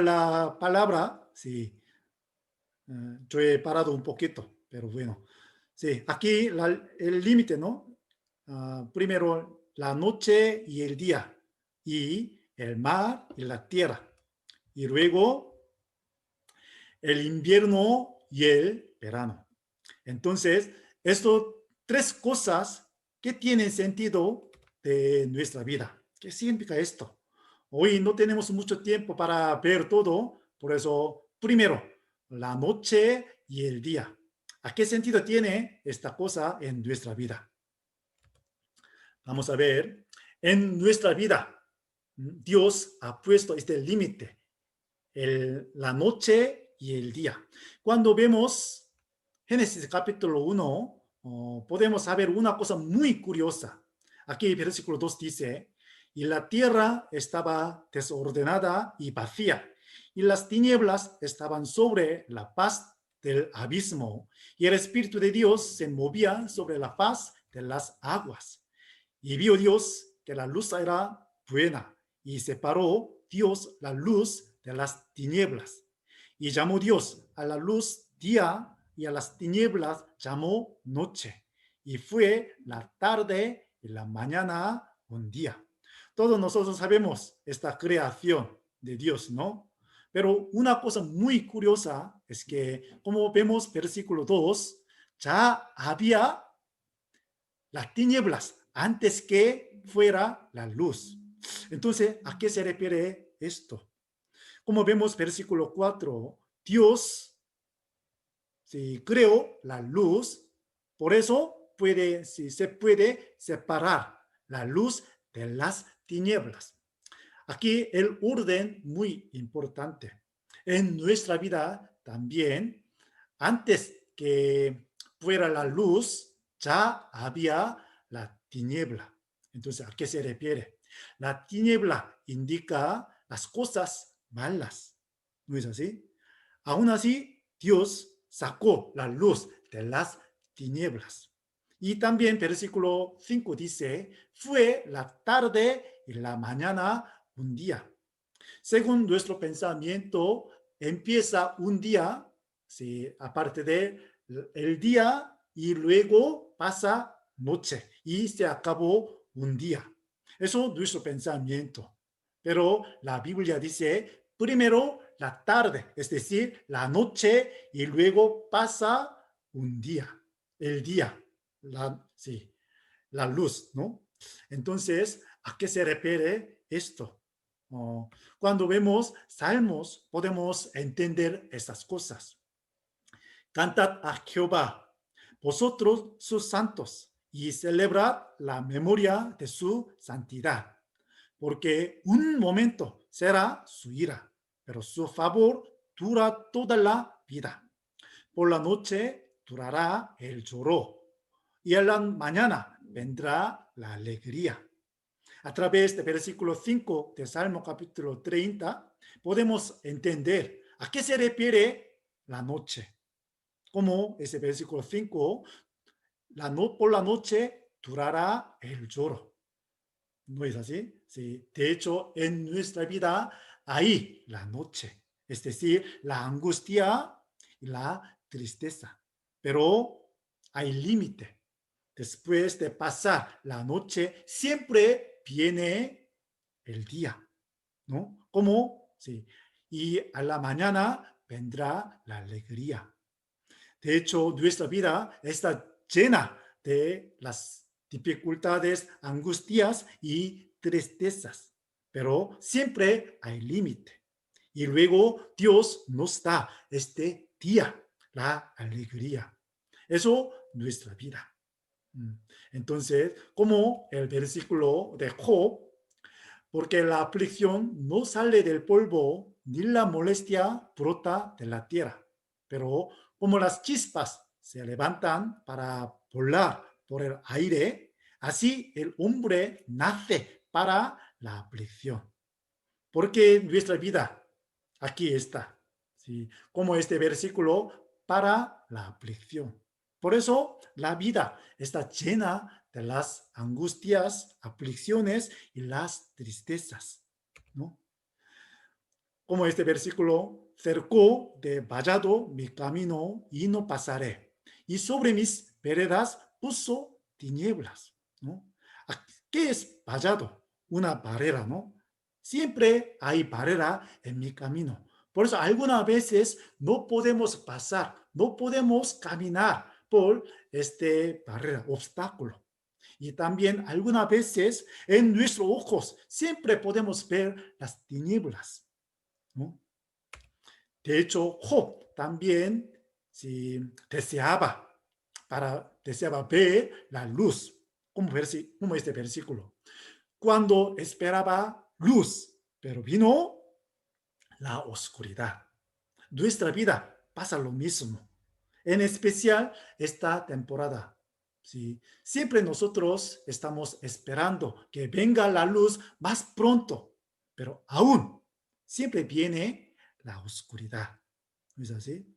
La palabra, sí, yo he parado un poquito, pero bueno. Sí, aquí el límite, ¿no? Primero, la noche y el día, y el mar y la tierra, y luego el invierno y el verano. Entonces, estas tres cosas que tienen sentido de nuestra vida. ¿Qué significa esto? Hoy no tenemos mucho tiempo para ver todo, por eso, primero, la noche y el día. ¿A qué sentido tiene esta cosa en nuestra vida? Vamos a ver. En nuestra vida, Dios ha puesto este límite, la noche y el día. Cuando vemos Génesis capítulo 1, podemos saber una cosa muy curiosa. Aquí versículo 2 dice, y la tierra estaba desordenada y vacía, y las tinieblas estaban sobre la faz del abismo, y el Espíritu de Dios se movía sobre la faz de las aguas. Y vio Dios que la luz era buena, y separó Dios la luz de las tinieblas. Y llamó Dios a la luz día, y a las tinieblas llamó noche. Y fue la tarde y la mañana un día. Todos nosotros sabemos esta creación de Dios, ¿no? Pero una cosa muy curiosa es que, como vemos versículo 2, ya había las tinieblas antes que fuera la luz. Entonces, ¿a qué se refiere esto? Como vemos versículo 4, Dios si creó la luz, por eso si se puede separar la luz de las tinieblas. Aquí el orden muy importante. En nuestra vida también, antes que fuera la luz, ya había la tiniebla. Entonces, ¿a qué se refiere? La tiniebla indica las cosas malas. ¿No es así? Aún así, Dios sacó la luz de las tinieblas. Y también versículo 5 dice, fue la tarde y la mañana un día. Según nuestro pensamiento, empieza un día, sí, aparte de el día, y luego pasa noche y se acabó un día. Eso es nuestro pensamiento. Pero la Biblia dice, primero la tarde, es decir, la noche, y luego pasa un día, el día, sí, la luz, ¿no? Entonces, ¿a qué se refiere esto? Oh, cuando vemos salmos, podemos entender estas cosas. Cantad a Jehová, vosotros sus santos, y celebrad la memoria de su santidad, porque un momento será su ira, pero su favor dura toda la vida. Por la noche durará el lloro, y en la mañana vendrá la alegría. A través del versículo 5 de Salmo capítulo 30, podemos entender a qué se refiere la noche. Como ese versículo 5, por la noche durará el lloro. ¿No es así? Sí. De hecho, en nuestra vida hay la noche, es decir, la angustia y la tristeza. Pero hay límite. Después de pasar la noche, siempre viene el día, ¿no? ¿Cómo? Sí. Y a la mañana vendrá la alegría. De hecho, nuestra vida está llena de las dificultades, angustias y tristezas, pero siempre hay límite. Y luego Dios nos da este día, la alegría. Eso es nuestra vida. Mm. Entonces, como el versículo de Job, porque la aflicción no sale del polvo, ni la molestia brota de la tierra. Pero como las chispas se levantan para volar por el aire, así el hombre nace para la aflicción. Porque nuestra vida aquí está, ¿sí? Como este versículo, para la aflicción. Por eso la vida está llena de las angustias, aflicciones y las tristezas, ¿no? como este versículo, cercó de vallado mi camino y no pasaré. Y sobre mis veredas puso tinieblas, ¿no? ¿Qué es vallado? Una barrera, ¿no? Siempre hay barrera en mi camino. Por eso algunas veces no podemos pasar, no podemos caminar por este barrera, obstáculo. Y también algunas veces en nuestros ojos siempre podemos ver las tinieblas, ¿no? De hecho, Job también si deseaba ver la luz, como este versículo. Cuando esperaba luz, pero vino la oscuridad. Nuestra vida pasa lo mismo, en especial esta temporada. Sí, siempre nosotros estamos esperando que venga la luz más pronto, pero aún siempre viene la oscuridad. ¿No es así?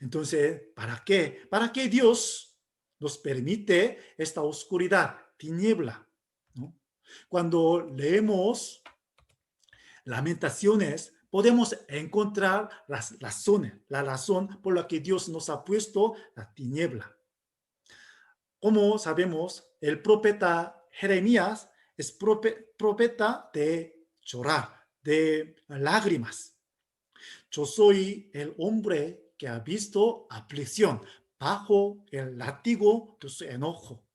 Entonces, ¿para qué? ¿Para qué Dios nos permite esta oscuridad, tiniebla? ¿No? Cuando leemos Lamentaciones, podemos encontrar las razones, la razón por la que Dios nos ha puesto la tiniebla. Como sabemos, el profeta Jeremías es profeta de llorar, de lágrimas. Yo soy el hombre que ha visto aflicción bajo el látigo de su enojo.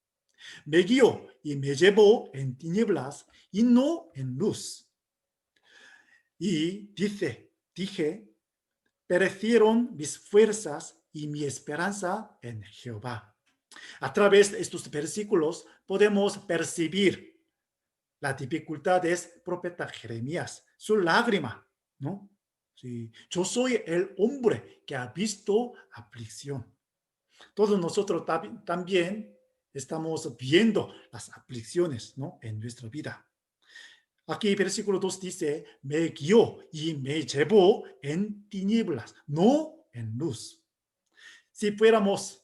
Me guió y me llevó en tinieblas y no en luz. Y dije, perecieron mis fuerzas y mi esperanza en Jehová. A través de estos versículos podemos percibir las dificultades profeta Jeremías, su lágrima, ¿no? Sí. Yo soy el hombre que ha visto aflicción. Todos nosotros también estamos viendo las aflicciones, ¿no? En nuestra vida. Aquí versículo 2 dice, me guió y me llevó en tinieblas, no en luz. Si fuéramos,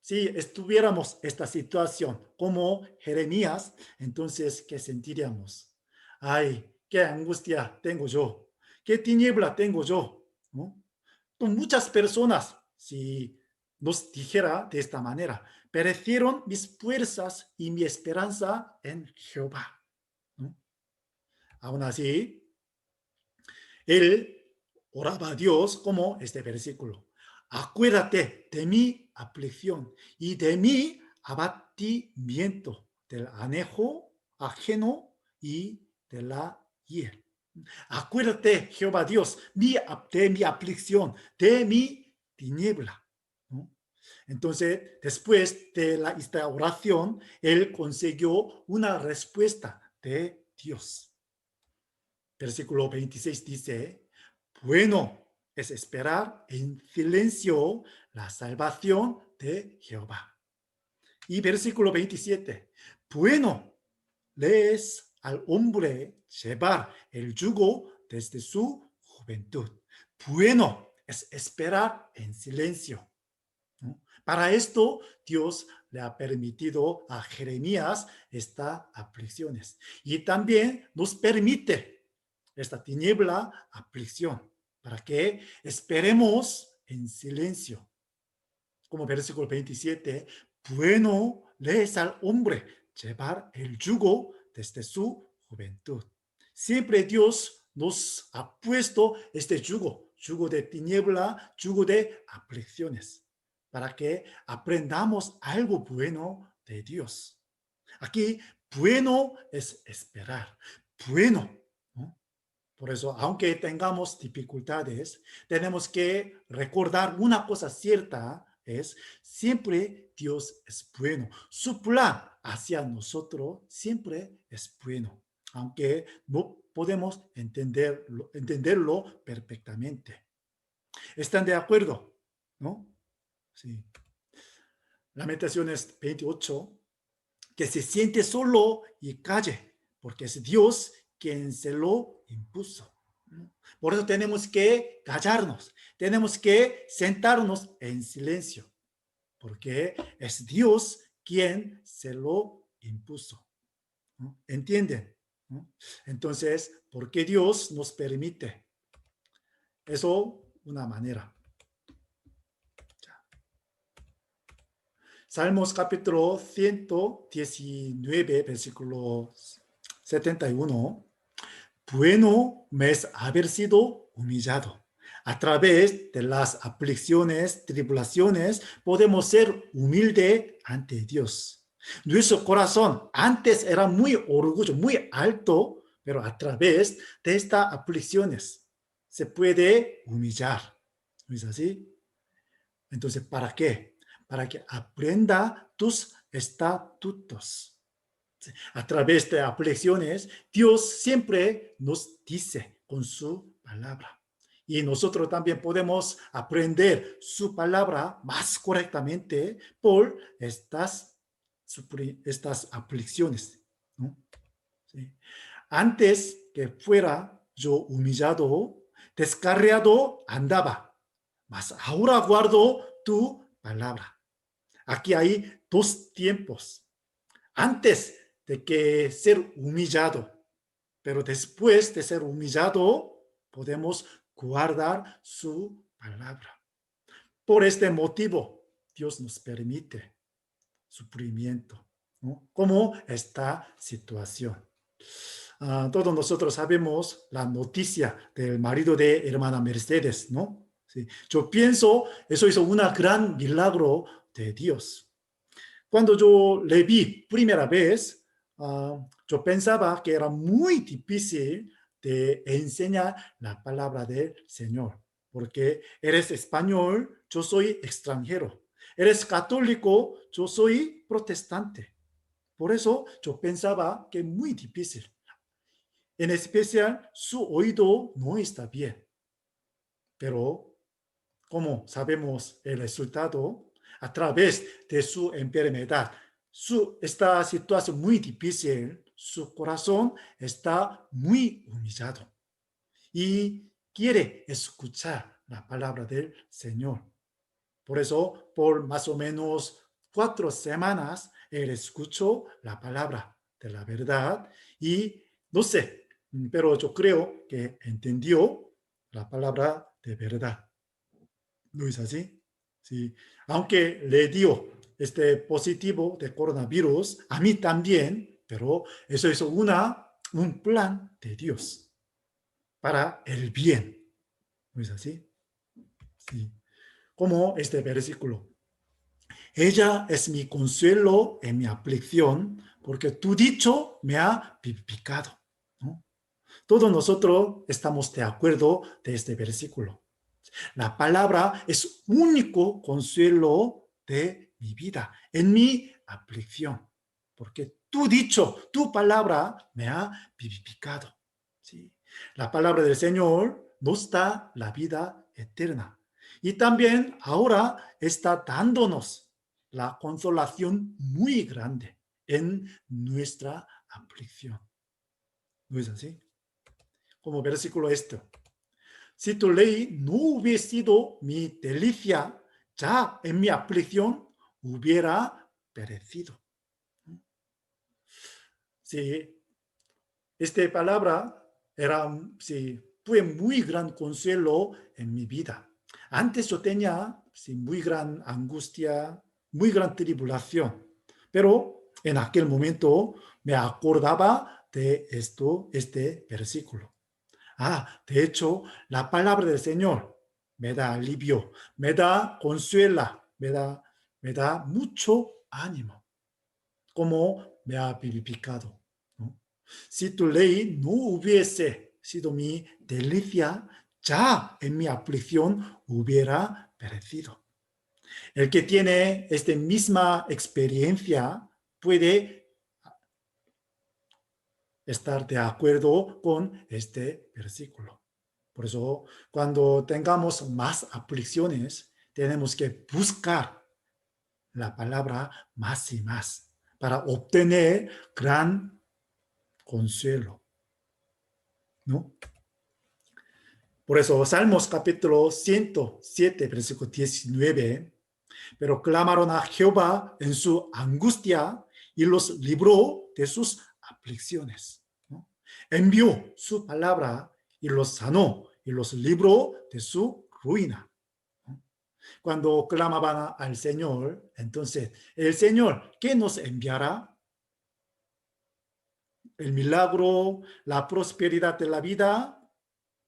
si estuviéramos esta situación como Jeremías, entonces, ¿qué sentiríamos? Ay, qué angustia tengo yo, qué tiniebla tengo yo, ¿no? Muchas personas, si nos dijera de esta manera, perecieron mis fuerzas y mi esperanza en Jehová, ¿no? Aún así, él oraba a Dios como este versículo. Acuérdate de mi aflicción y de mi abatimiento, del anejo ajeno y de la hiel. Acuérdate, Jehová Dios, de mi aflicción, de mi tiniebla, ¿no? Entonces, después de esta oración, él consiguió una respuesta de Dios. Versículo 26 dice, bueno es esperar en silencio la salvación de Jehová. Y versículo 27, bueno es al hombre llevar el yugo desde su juventud. Bueno es esperar en silencio, ¿no? Para esto, Dios le ha permitido a Jeremías estas aflicciones. Y también nos permite esta tiniebla aflicción para que esperemos en silencio. Como versículo 27, bueno le es al hombre llevar el yugo desde su juventud. Siempre Dios nos ha puesto este yugo de tiniebla, yugo de aflicciones, para que aprendamos algo bueno de Dios. Aquí, bueno es esperar, bueno, ¿no? Por eso, aunque tengamos dificultades, tenemos que recordar una cosa cierta, es siempre Dios es bueno. Su plan hacia nosotros siempre es bueno, aunque no podemos entenderlo perfectamente. ¿Están de acuerdo? ¿No? Sí. Lamentaciones 28, que se siente solo y calle, porque es Dios quien se lo impuso. Por eso tenemos que callarnos, tenemos que sentarnos en silencio, porque es Dios quien se lo impuso, ¿no? ¿Entienden? ¿No? Entonces, ¿por qué Dios nos permite? Eso una manera. Salmos capítulo 119, versículo 71. Bueno me es haber sido humillado. A través de las aflicciones, tribulaciones, podemos ser humildes ante Dios. Nuestro corazón antes era muy orgulloso, muy alto, pero a través de estas aflicciones se puede humillar. ¿No es así? Entonces, ¿para qué? Para que aprenda tus estatutos. A través de aflicciones, Dios siempre nos dice con su palabra. Y nosotros también podemos aprender su palabra más correctamente por estas aflicciones, ¿no? Sí. Antes que fuera yo humillado, descarriado andaba, mas ahora guardo tu palabra. Aquí hay dos tiempos. Antes de que ser humillado, pero después de ser humillado, podemos guardar su palabra. Por este motivo, Dios nos permite sufrimiento, ¿no? Como esta situación. Todos nosotros sabemos la noticia del marido de hermana Mercedes, ¿no? Sí. Yo pienso, eso es un gran milagro de Dios. Cuando yo le vi primera vez, yo pensaba que era muy difícil de enseñar la palabra del Señor, porque eres español, yo soy extranjero. Eres católico, yo soy protestante. Por eso yo pensaba que es muy difícil. En especial, su oído no está bien. Pero como sabemos el resultado, a través de su enfermedad, esta situación muy difícil, su corazón está muy humillado y quiere escuchar la palabra del Señor. Por eso, por más o menos 4 semanas, él escuchó la palabra de la verdad y no sé, pero yo creo que entendió la palabra de verdad. ¿No es así? Sí. Aunque le dio este positivo de coronavirus, a mí también, pero eso es un plan de Dios para el bien. ¿No es así? Sí. Como este versículo. Ella es mi consuelo en mi aflicción, porque tu dicho me ha vivificado, ¿no? Todos nosotros estamos de acuerdo de este versículo. La palabra es único consuelo de mi vida, en mi aflicción, porque tu dicho, tu palabra me ha vivificado. ¿Sí? La palabra del Señor nos da la vida eterna. Y también ahora está dándonos la consolación muy grande en nuestra aflicción. ¿No es así? Como versículo este. Si tu ley no hubiese sido mi delicia, ya en mi aflicción hubiera perecido. Si esta palabra fue muy gran consuelo en mi vida. Antes yo tenía muy gran angustia, muy gran tribulación, pero en aquel momento me acordaba de este versículo. De hecho, la palabra del Señor me da alivio, me da consuela, me da mucho ánimo, como me ha vivificado, ¿no? Si tu ley no hubiese sido mi delicia, ya en mi aflicción hubiera perecido. El que tiene esta misma experiencia puede estar de acuerdo con este versículo. Por eso, cuando tengamos más aflicciones, tenemos que buscar la palabra más y más para obtener gran consuelo, ¿no? Por eso, Salmos capítulo 107, versículo 19, pero clamaron a Jehová en su angustia y los libró de sus aflicciones, ¿no? Envió su palabra y los sanó y los libró de su ruina. Cuando clamaban al Señor, entonces, el Señor, ¿qué nos enviará? ¿El milagro, la prosperidad de la vida?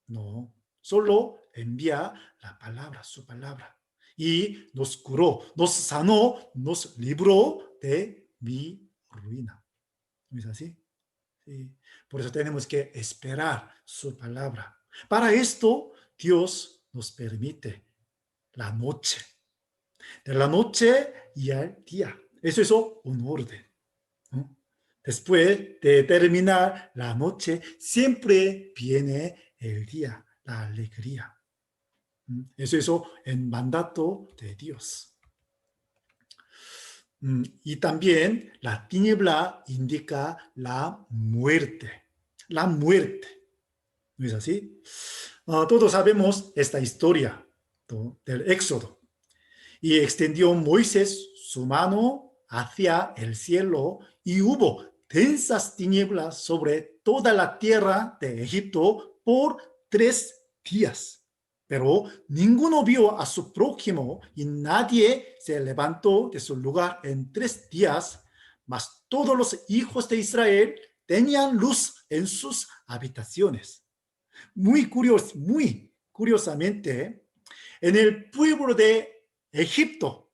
No, solo envía la palabra, su palabra. Y nos curó, nos sanó, nos libró de mi ruina. ¿No es así? Sí. Por eso tenemos que esperar su palabra. Para esto, Dios nos permite la noche. De la noche y al día. Eso es un orden, ¿no? Después de terminar la noche, siempre viene el día, la alegría. Eso es el mandato de Dios. Y también la tiniebla indica la muerte. La muerte. ¿No es así? Todos sabemos esta historia, ¿no?, del Éxodo. Y extendió Moisés su mano hacia el cielo y hubo densas tinieblas sobre toda la tierra de Egipto por 3 días. Pero ninguno vio a su prójimo y nadie se levantó de su lugar en 3 días, mas todos los hijos de Israel tenían luz en sus habitaciones. Muy curiosamente, en el pueblo de Egipto,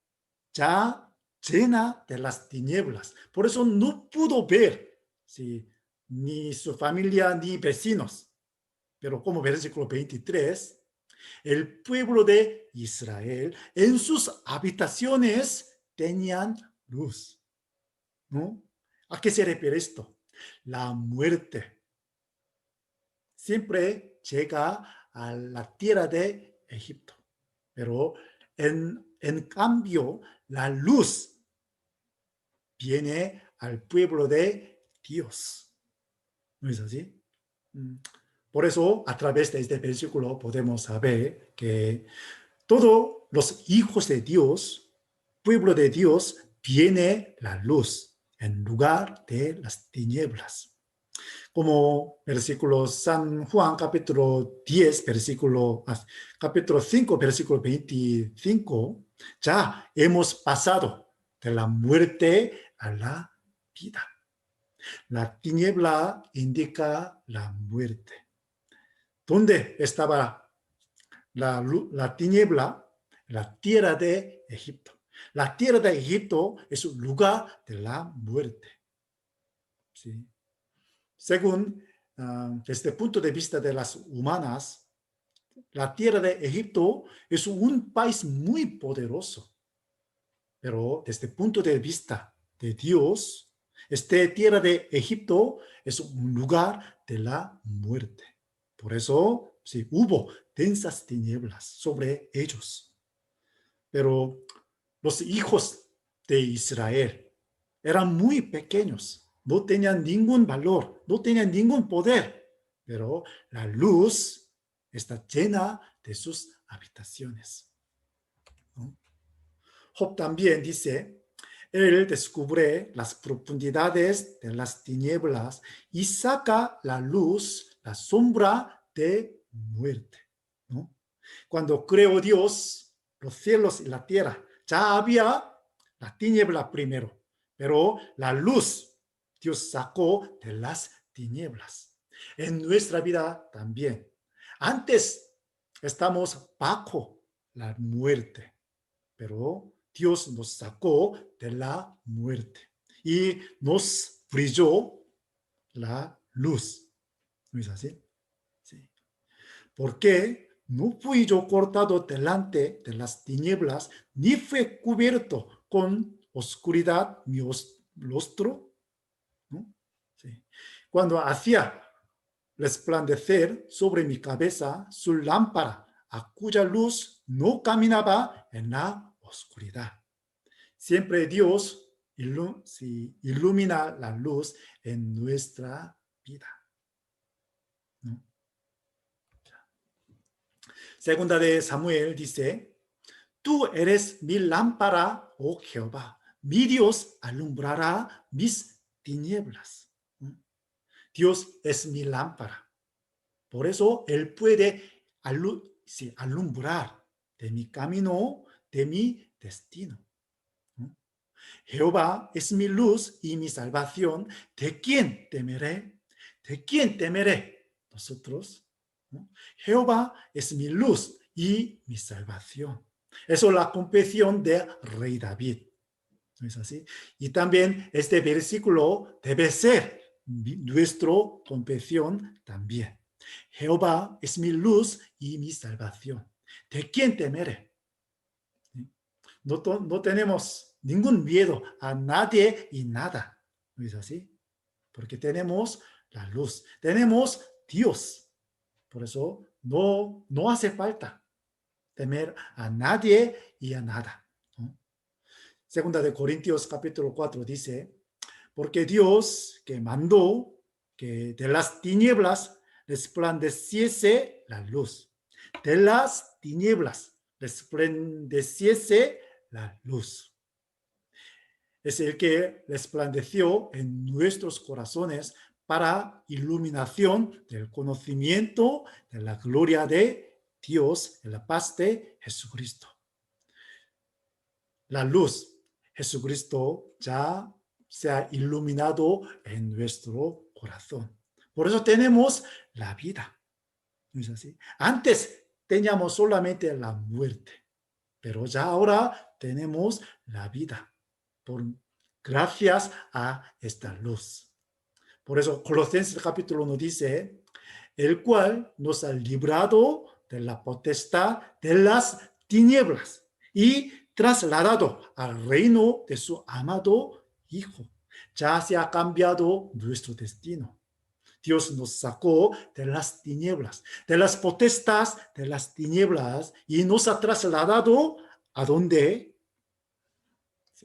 ya llena de las tinieblas. Por eso no pudo ver, sí, ni su familia ni vecinos. Pero como versículo 23, el pueblo de Israel en sus habitaciones tenían luz, ¿no? ¿A qué se refiere esto? La muerte siempre llega a la tierra de Egipto. Pero en cambio, la luz viene al pueblo de Dios. ¿No es así? Por eso, a través de este versículo podemos saber que todos los hijos de Dios, pueblo de Dios, viene la luz en lugar de las tinieblas. Como versículo San Juan, capítulo 10, capítulo 5, versículo 25, ya hemos pasado de la muerte a la vida. La tiniebla indica la muerte. ¿Dónde estaba la tiniebla? La tierra de Egipto. La tierra de Egipto es un lugar de la muerte. ¿Sí? Según, desde el punto de vista de las humanas, la tierra de Egipto es un país muy poderoso. Pero desde el punto de vista de Dios, esta tierra de Egipto es un lugar de la muerte. Por eso, sí, hubo densas tinieblas sobre ellos. Pero los hijos de Israel eran muy pequeños, no tenían ningún valor, no tenían ningún poder, pero la luz está llena de sus habitaciones, ¿no? Job también dice, él descubre las profundidades de las tinieblas y saca la luz, la sombra de muerte, ¿no? Cuando creó Dios los cielos y la tierra, ya había la tiniebla primero, pero la luz Dios sacó de las tinieblas. En nuestra vida también. Antes estamos bajo la muerte, pero Dios nos sacó de la muerte y nos brilló la luz. ¿No es así? Sí. Porque no fui yo cortado delante de las tinieblas, ni fue cubierto con oscuridad mi rostro, ¿no? Sí. Cuando hacía resplandecer sobre mi cabeza su lámpara, a cuya luz no caminaba en la oscuridad. Siempre Dios ilumina la luz en nuestra vida, ¿no? Segunda de Samuel dice, tú eres mi lámpara, oh Jehová, mi Dios alumbrará mis tinieblas. Dios es mi lámpara. Por eso Él puede sí, alumbrar de mi camino, de mi destino. ¿No? Jehová es mi luz y mi salvación. ¿De quién temeré? ¿De quién temeré? Nosotros. ¿No? Jehová es mi luz y mi salvación. Eso es la confesión de Rey David. ¿No es así? Y también este versículo debe ser nuestra confesión también. Jehová es mi luz y mi salvación. ¿De quién temeré? No, no tenemos ningún miedo a nadie y nada. ¿No es así? Porque tenemos la luz. Tenemos Dios. Por eso no hace falta temer a nadie y a nada. ¿No? Segunda de Corintios capítulo 4 dice, porque Dios que mandó que de las tinieblas resplandeciese la luz. De las tinieblas resplandeciese la luz. Es el que resplandeció en nuestros corazones para iluminación del conocimiento de la gloria de Dios en la paz de Jesucristo. La luz, Jesucristo ya se ha iluminado en nuestro corazón. Por eso tenemos la vida. ¿No es así? Antes teníamos solamente la muerte, pero ya ahora tenemos la vida. Gracias a esta luz. Por eso Colosenses capítulo 1 dice, el cual nos ha librado de la potestad de las tinieblas y trasladado al reino de su amado Hijo. Ya se ha cambiado nuestro destino. Dios nos sacó de las tinieblas, de las potestades de las tinieblas y nos ha trasladado ¿a dónde?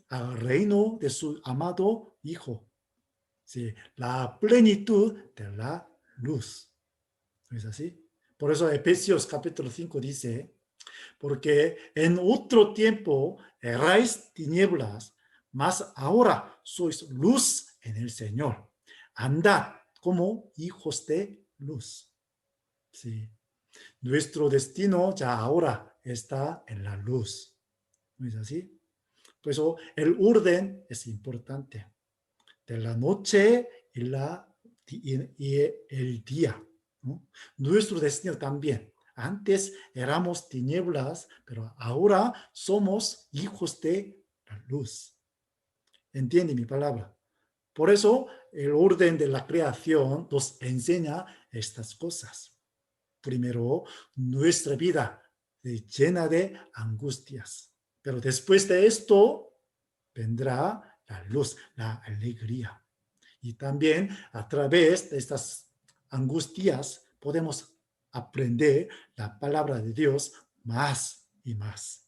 Al reino de su amado Hijo. Sí, la plenitud de la luz. ¿No es así? Por eso Efesios capítulo 5 dice, porque en otro tiempo erais tinieblas, mas ahora sois luz en el Señor. Andad como hijos de luz. Sí. Nuestro destino ya ahora está en la luz. ¿No es así? Por eso el orden es importante. De la noche y el día. ¿No? Nuestro destino también. Antes éramos tinieblas, pero ahora somos hijos de la luz. ¿Entiende mi palabra? Por eso el orden de la creación nos enseña estas cosas. Primero, nuestra vida llena de angustias. Pero después de esto vendrá la luz, la alegría. Y también a través de estas angustias podemos aprender la palabra de Dios más y más.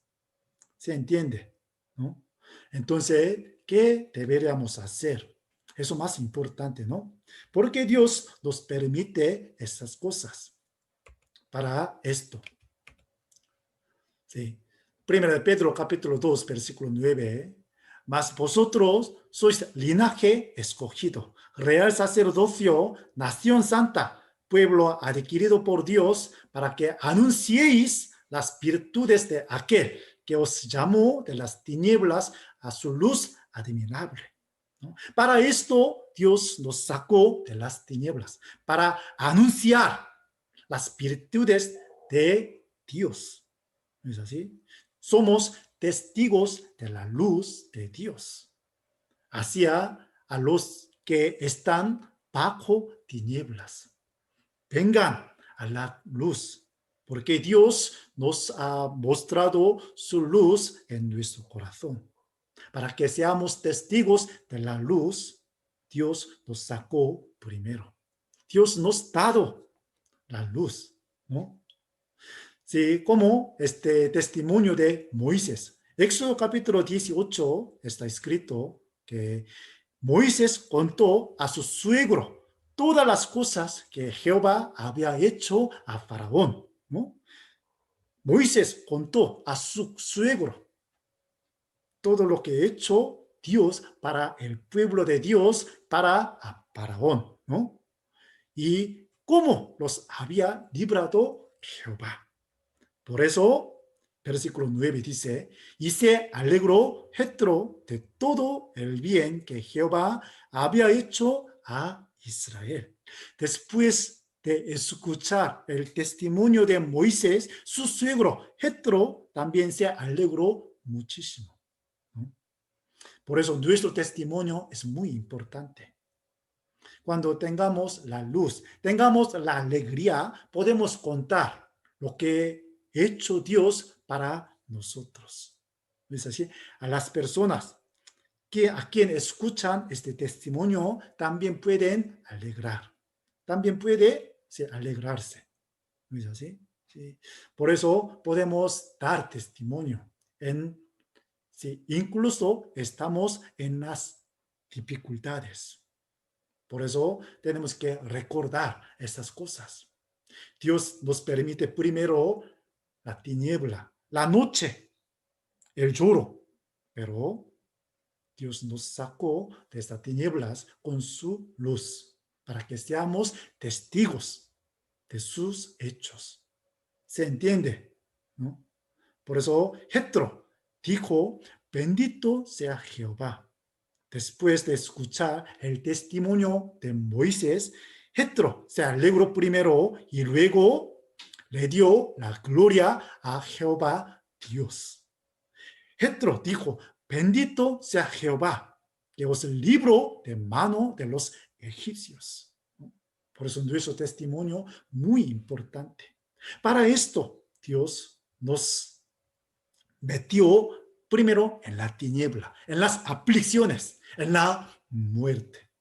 ¿Se entiende? ¿No? Entonces, ¿qué deberíamos hacer? Eso es más importante, ¿no? Porque Dios nos permite estas cosas para esto. Sí. Primera de Pedro, capítulo 2, versículo 9. Mas vosotros sois linaje escogido, real sacerdocio, nación santa, pueblo adquirido por Dios, para que anunciéis las virtudes de aquel que os llamó de las tinieblas a su luz admirable. ¿No? Para esto Dios nos sacó de las tinieblas, para anunciar las virtudes de Dios. ¿No es así? Somos testigos de la luz de Dios hacia a los que están bajo tinieblas. Vengan a la luz, porque Dios nos ha mostrado su luz en nuestro corazón. Para que seamos testigos de la luz, Dios nos sacó primero. Dios nos ha dado la luz, ¿no? Sí, como este testimonio de Moisés. Éxodo capítulo 18 está escrito que Moisés contó a su suegro todas las cosas que Jehová había hecho a Faraón, ¿no? Moisés contó a su suegro todo lo que ha hecho Dios para el pueblo de Dios, para Faraón, ¿no? Y cómo los había librado Jehová. Por eso, versículo 9 dice, y se alegró Jetro de todo el bien que Jehová había hecho a Israel. Después de escuchar el testimonio de Moisés, su suegro Jetro también se alegró muchísimo, ¿no? Por eso nuestro testimonio es muy importante. Cuando tengamos la luz, tengamos la alegría, podemos contar lo que ha hecho Dios para nosotros. ¿No es así? A las personas a quien escuchan este testimonio también pueden alegrar. También puede alegrarse. ¿No es así? Sí. Por eso podemos dar testimonio. Sí, incluso estamos en las dificultades. Por eso tenemos que recordar estas cosas. Dios nos permite primero la tiniebla, la noche, el lloro, pero Dios nos sacó de estas tinieblas con su luz para que seamos testigos de sus hechos. ¿Se entiende? ¿No? Por eso Jetro dijo, bendito sea Jehová. Después de escuchar el testimonio de Moisés, Jetro se alegró primero y luego le dio la gloria a Jehová Dios. Jetro dijo, bendito sea Jehová, que os libró de mano de los egipcios. Por eso nuestro testimonio muy importante. Para esto, Dios nos metió primero en la tiniebla, en las aflicciones, en la muerte,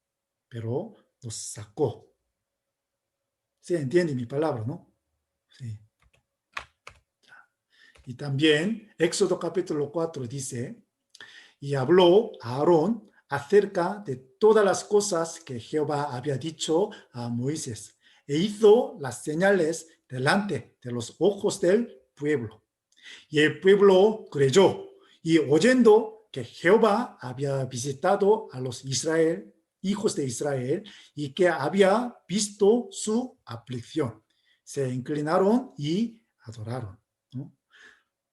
pero nos sacó. ¿Sí entiende mi palabra, no? Sí. Y también Éxodo capítulo 4 dice, y habló a Aarón acerca de todas las cosas que Jehová había dicho a Moisés, e hizo las señales delante de los ojos del pueblo. Y el pueblo creyó, y oyendo que Jehová había visitado a los hijos de Israel, y que había visto su aflicción, se inclinaron y adoraron, ¿no?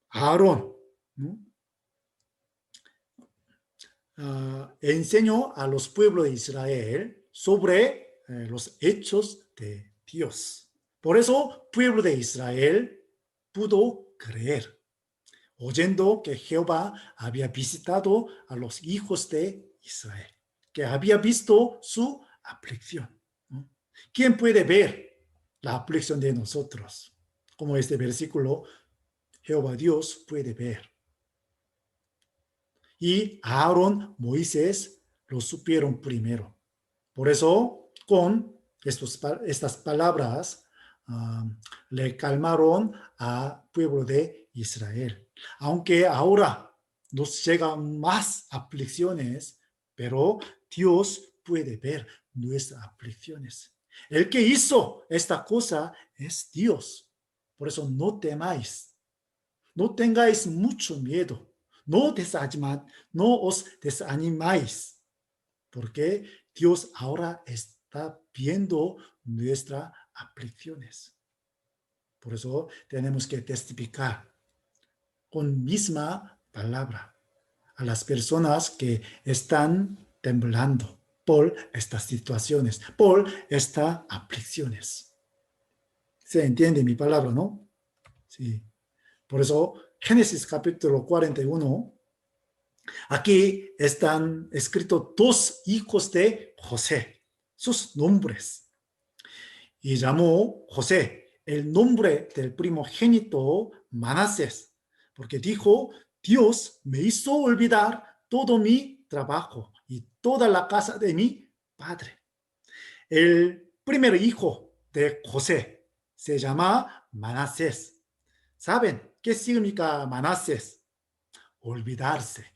Aarón, ¿no? Enseñó a los pueblos de Israel sobre los hechos de Dios. Por eso, pueblo de Israel pudo creer, oyendo que Jehová había visitado a los hijos de Israel, que había visto su aflicción, ¿no? ¿Quién puede ver la aflicción de nosotros? Como este versículo, Jehová Dios puede ver. Y Aarón, Moisés, lo supieron primero. Por eso, con estas palabras, le calmaron al pueblo de Israel. Aunque ahora nos llegan más aflicciones, pero Dios puede ver nuestras aflicciones. El que hizo esta cosa es Dios. Por eso no temáis, no tengáis mucho miedo, no os desanimáis, porque Dios ahora está viendo nuestras aflicciones. Por eso tenemos que testificar con misma palabra a las personas que están temblando por estas situaciones, por estas aflicciones. ¿Se entiende mi palabra, no? Sí. Por eso, Génesis capítulo 41, aquí están escritos dos hijos de José, sus nombres. Y llamó José el nombre del primogénito Manasés, porque dijo, Dios me hizo olvidar todo mi trabajo y toda la casa de mi padre. El primer hijo de José se llama Manasés. ¿Saben qué significa Manasés? Olvidarse,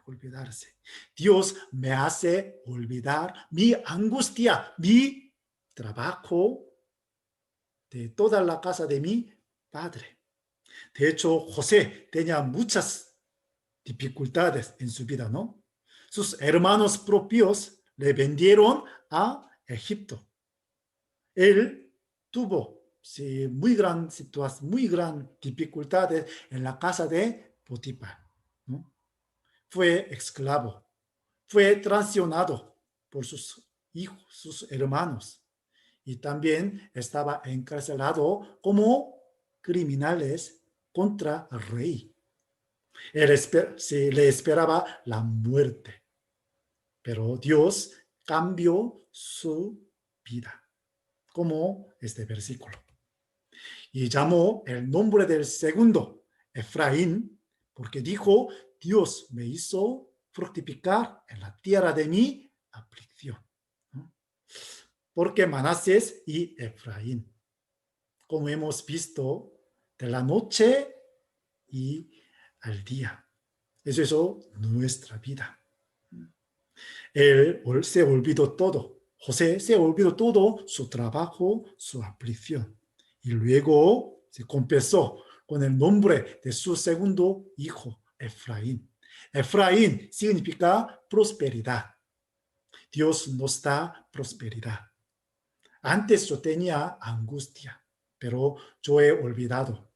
olvidarse. Dios me hace olvidar mi angustia, mi trabajo de toda la casa de mi padre. De hecho, José tenía muchas dificultades en su vida, ¿no? Sus hermanos propios le vendieron a Egipto. Él tuvo sí, muy gran situación, muy gran dificultades en la casa de Potifar, ¿no? Fue esclavo, fue traicionado por sus hijos, sus hermanos, y también estaba encarcelado como criminales contra el rey. Sí, le esperaba la muerte, pero Dios cambió su vida, como este versículo. Y llamó el nombre del segundo Efraín, porque dijo, Dios me hizo fructificar en la tierra de mi aflicción. ¿No? Porque Manasés y Efraín, como hemos visto, de la noche y al día. Eso es nuestra vida. Él se olvidó todo. José se olvidó todo, su trabajo, su aflicción. Y luego se confesó con el nombre de su segundo hijo, Efraín. Efraín significa prosperidad. Dios nos da prosperidad. Antes yo tenía angustia, pero yo he olvidado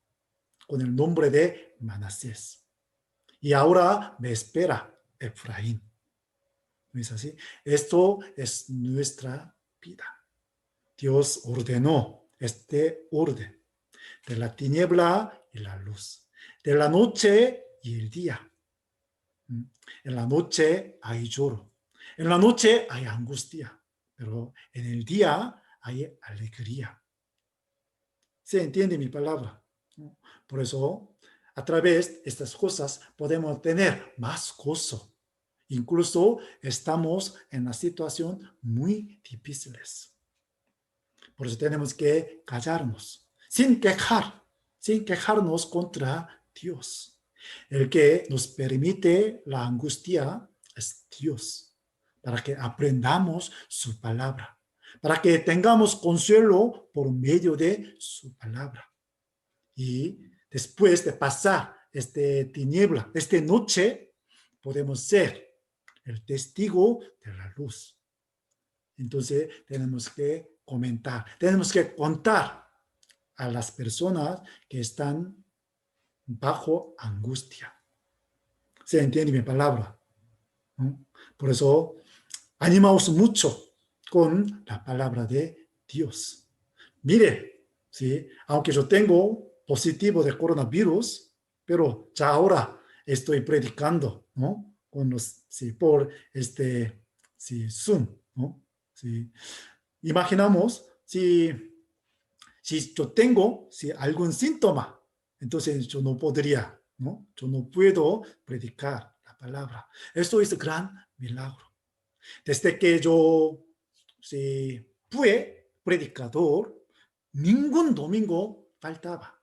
con el nombre de Manasés. Y ahora me espera Efraín. ¿No es así? Esto es nuestra vida. Dios ordenó este orden de la tiniebla y la luz, de la noche y el día. En la noche hay lloro, en la noche hay angustia, pero en el día hay alegría. ¿Se entiende mi palabra? Por eso, a través de estas cosas podemos tener más gozo. Incluso estamos en una situación muy difíciles. Por eso tenemos que callarnos, sin quejarnos contra Dios. El que nos permite la angustia es Dios, para que aprendamos su palabra, para que tengamos consuelo por medio de su palabra. Y después de pasar tiniebla, esta noche, podemos ser el testigo de la luz. Entonces tenemos que comentar, tenemos que contar a las personas que están bajo angustia. ¿Se entiende mi palabra? ¿No? Por eso animamos mucho con la palabra de Dios. Mire, ¿sí? Aunque yo tengo positivo de coronavirus, pero ya ahora estoy predicando, ¿no? Sí, por sí, Zoom, ¿no? Sí. Imaginamos si yo tengo algún síntoma, entonces yo no podría, ¿no? Yo no puedo predicar la palabra. Esto es un gran milagro. Desde que yo fui predicador, ningún domingo faltaba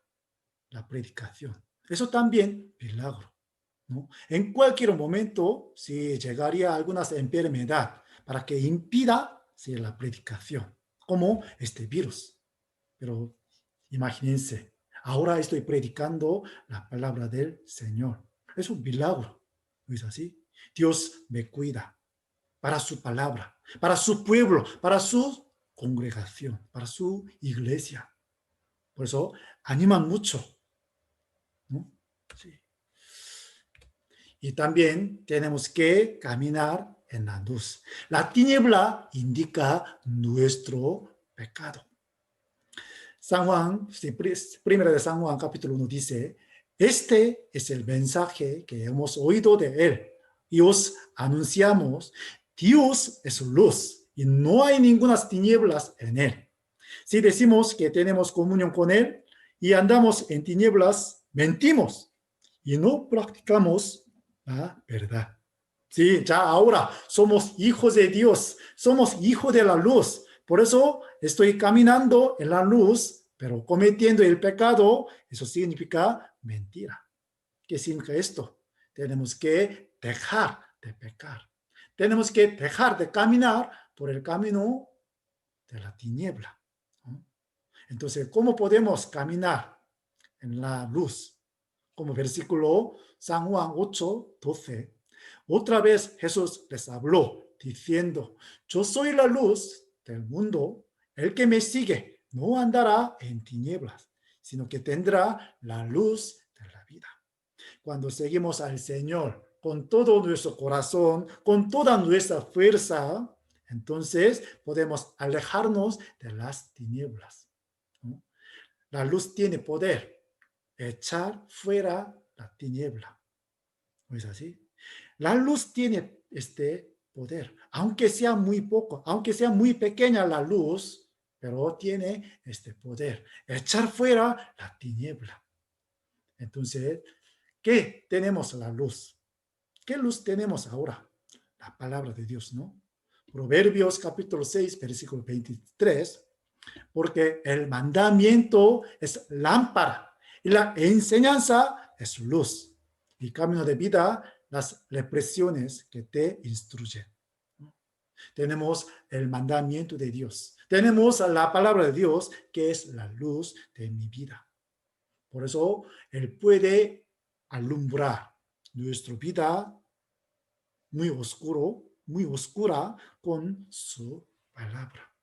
la predicación. Eso también milagro, ¿no? En cualquier momento, si llegaría alguna enfermedad para que impida la predicación, como este virus. Pero imagínense, ahora estoy predicando la palabra del Señor. Es un milagro, ¿no es así? Dios me cuida para su palabra, para su pueblo, para su congregación, para su iglesia. Por eso animan mucho, ¿no? Sí. Y también tenemos que caminar en la luz. La tiniebla indica nuestro pecado. San Juan, primera de San Juan, capítulo 1 dice, este es el mensaje que hemos oído de él y os anunciamos, Dios es luz y no hay ninguna tinieblas en él. Si decimos que tenemos comunión con él y andamos en tinieblas, mentimos y no practicamos la verdad. Sí, ya ahora somos hijos de Dios, somos hijos de la luz. Por eso estoy caminando en la luz, pero cometiendo el pecado, eso significa mentira. ¿Qué significa esto? Tenemos que dejar de pecar. Tenemos que dejar de caminar por el camino de la tiniebla, ¿no? Entonces, ¿cómo podemos caminar en la luz? Como versículo San Juan 8:12. Otra vez Jesús les habló diciendo, yo soy la luz del mundo, el que me sigue no andará en tinieblas, sino que tendrá la luz de la vida. Cuando seguimos al Señor con todo nuestro corazón, con toda nuestra fuerza, entonces podemos alejarnos de las tinieblas, ¿no? La luz tiene poder, echar fuera la tiniebla. ¿No es así? La luz tiene este poder, aunque sea muy poco, aunque sea muy pequeña la luz, pero tiene este poder, echar fuera la tiniebla. Entonces, ¿qué tenemos la luz? ¿Qué luz tenemos ahora? La palabra de Dios, ¿no? Proverbios capítulo 6, versículo 23, porque el mandamiento es lámpara y la enseñanza es luz. Y camino de vida, las represiones que te instruyen. Tenemos el mandamiento de Dios. Tenemos la palabra de Dios, que es la luz de mi vida. Por eso, Él puede alumbrar nuestra vida muy oscura con su palabra.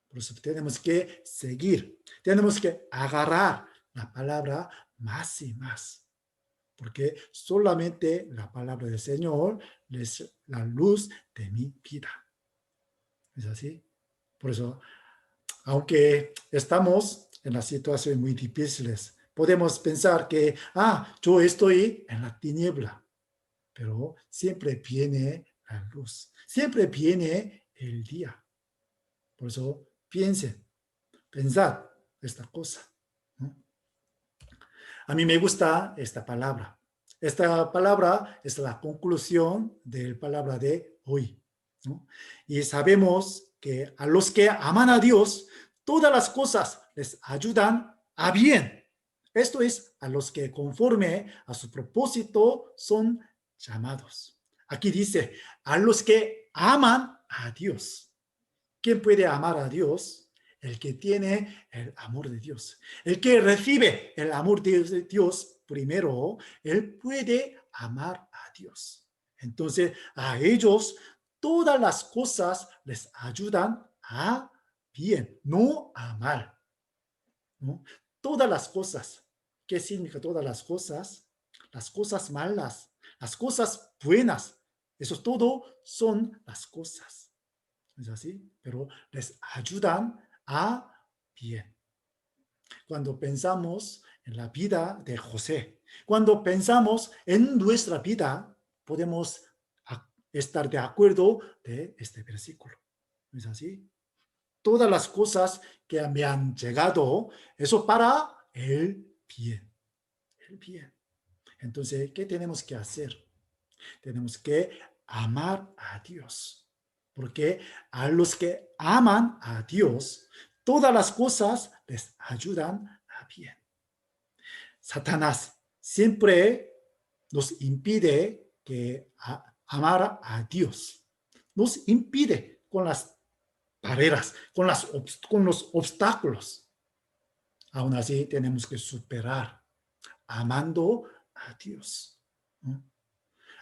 Por eso tenemos que seguir, tenemos que agarrar la palabra más y más, porque solamente la palabra del Señor es la luz de mi vida. ¿Es así? Por eso, aunque estamos en las situaciones muy difíciles, podemos pensar que, yo estoy en la tiniebla, pero siempre viene la luz, siempre viene el día. Por eso, pensad esta cosa, ¿no? A mí me gusta esta palabra. Esta palabra es la conclusión de la palabra de hoy, ¿no? Y sabemos que a los que aman a Dios, todas las cosas les ayudan a bien. Esto es, a los que conforme a su propósito son llamados. Aquí dice, a los que aman a Dios. ¿Quién puede amar a Dios? El que tiene el amor de Dios. El que recibe el amor de Dios primero, él puede amar a Dios. Entonces, a ellos todas las cosas les ayudan a bien, no a mal, ¿no? Todas las cosas. ¿Qué significa todas las cosas? Las cosas malas, las cosas buenas. Eso todo son las cosas. ¿Es así? Pero les ayudan a bien. Cuando pensamos en la vida de José, cuando pensamos en nuestra vida, podemos estar de acuerdo de este versículo. ¿No es así? Todas las cosas que me han llegado, eso para el bien. El bien. Entonces, ¿qué tenemos que hacer? Tenemos que amar a Dios. Porque a los que aman a Dios, todas las cosas les ayudan a bien. Satanás siempre nos impide que amar a Dios. Nos impide con las barreras, con los obstáculos. Aún así tenemos que superar amando a Dios, ¿no?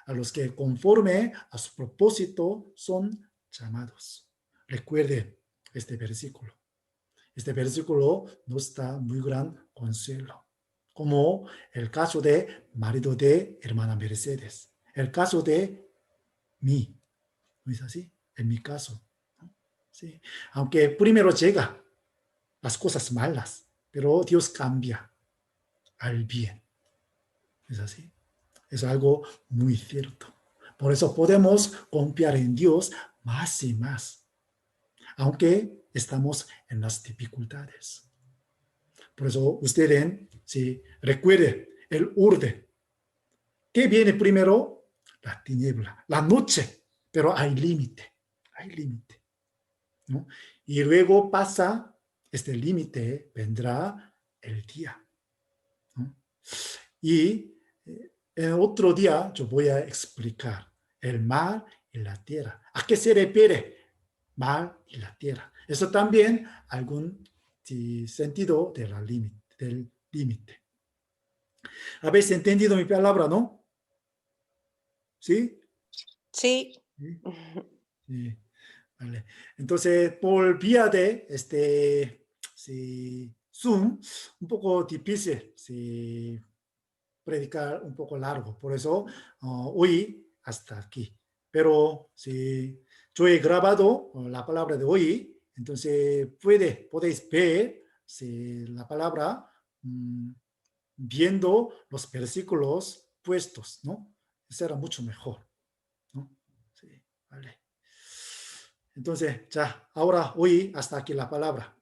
A los que conforme a su propósito son llamados. Recuerde este versículo. Este versículo nos da muy gran consuelo, como el caso de marido de hermana Mercedes, el caso de mí, ¿no es así? En mi caso, ¿no? Sí. Aunque primero llega las cosas malas, pero Dios cambia al bien, ¿es así? Es algo muy cierto. Por eso podemos confiar en Dios más y más, aunque estamos en las dificultades. Por eso ustedes, si recuerde el orden, ¿qué viene primero? La tiniebla, la noche, pero hay límite, ¿no? Y luego pasa este límite, vendrá el día, ¿no? Y en otro día yo voy a explicar el mar y la tierra. ¿A qué se refiere mar y la tierra? Eso también algún sentido de del límite. ¿Habéis entendido mi palabra, no? ¿Sí? Sí. Sí. Sí. Vale. Entonces, por vía de sí, Zoom, un poco difícil, sí, predicar un poco largo. Por eso, hoy hasta aquí. Pero si yo he grabado la palabra de hoy, entonces podéis ver si la palabra viendo los versículos puestos, ¿no? Será mucho mejor, ¿no? Sí, vale. Entonces, ya, ahora hoy hasta aquí la palabra.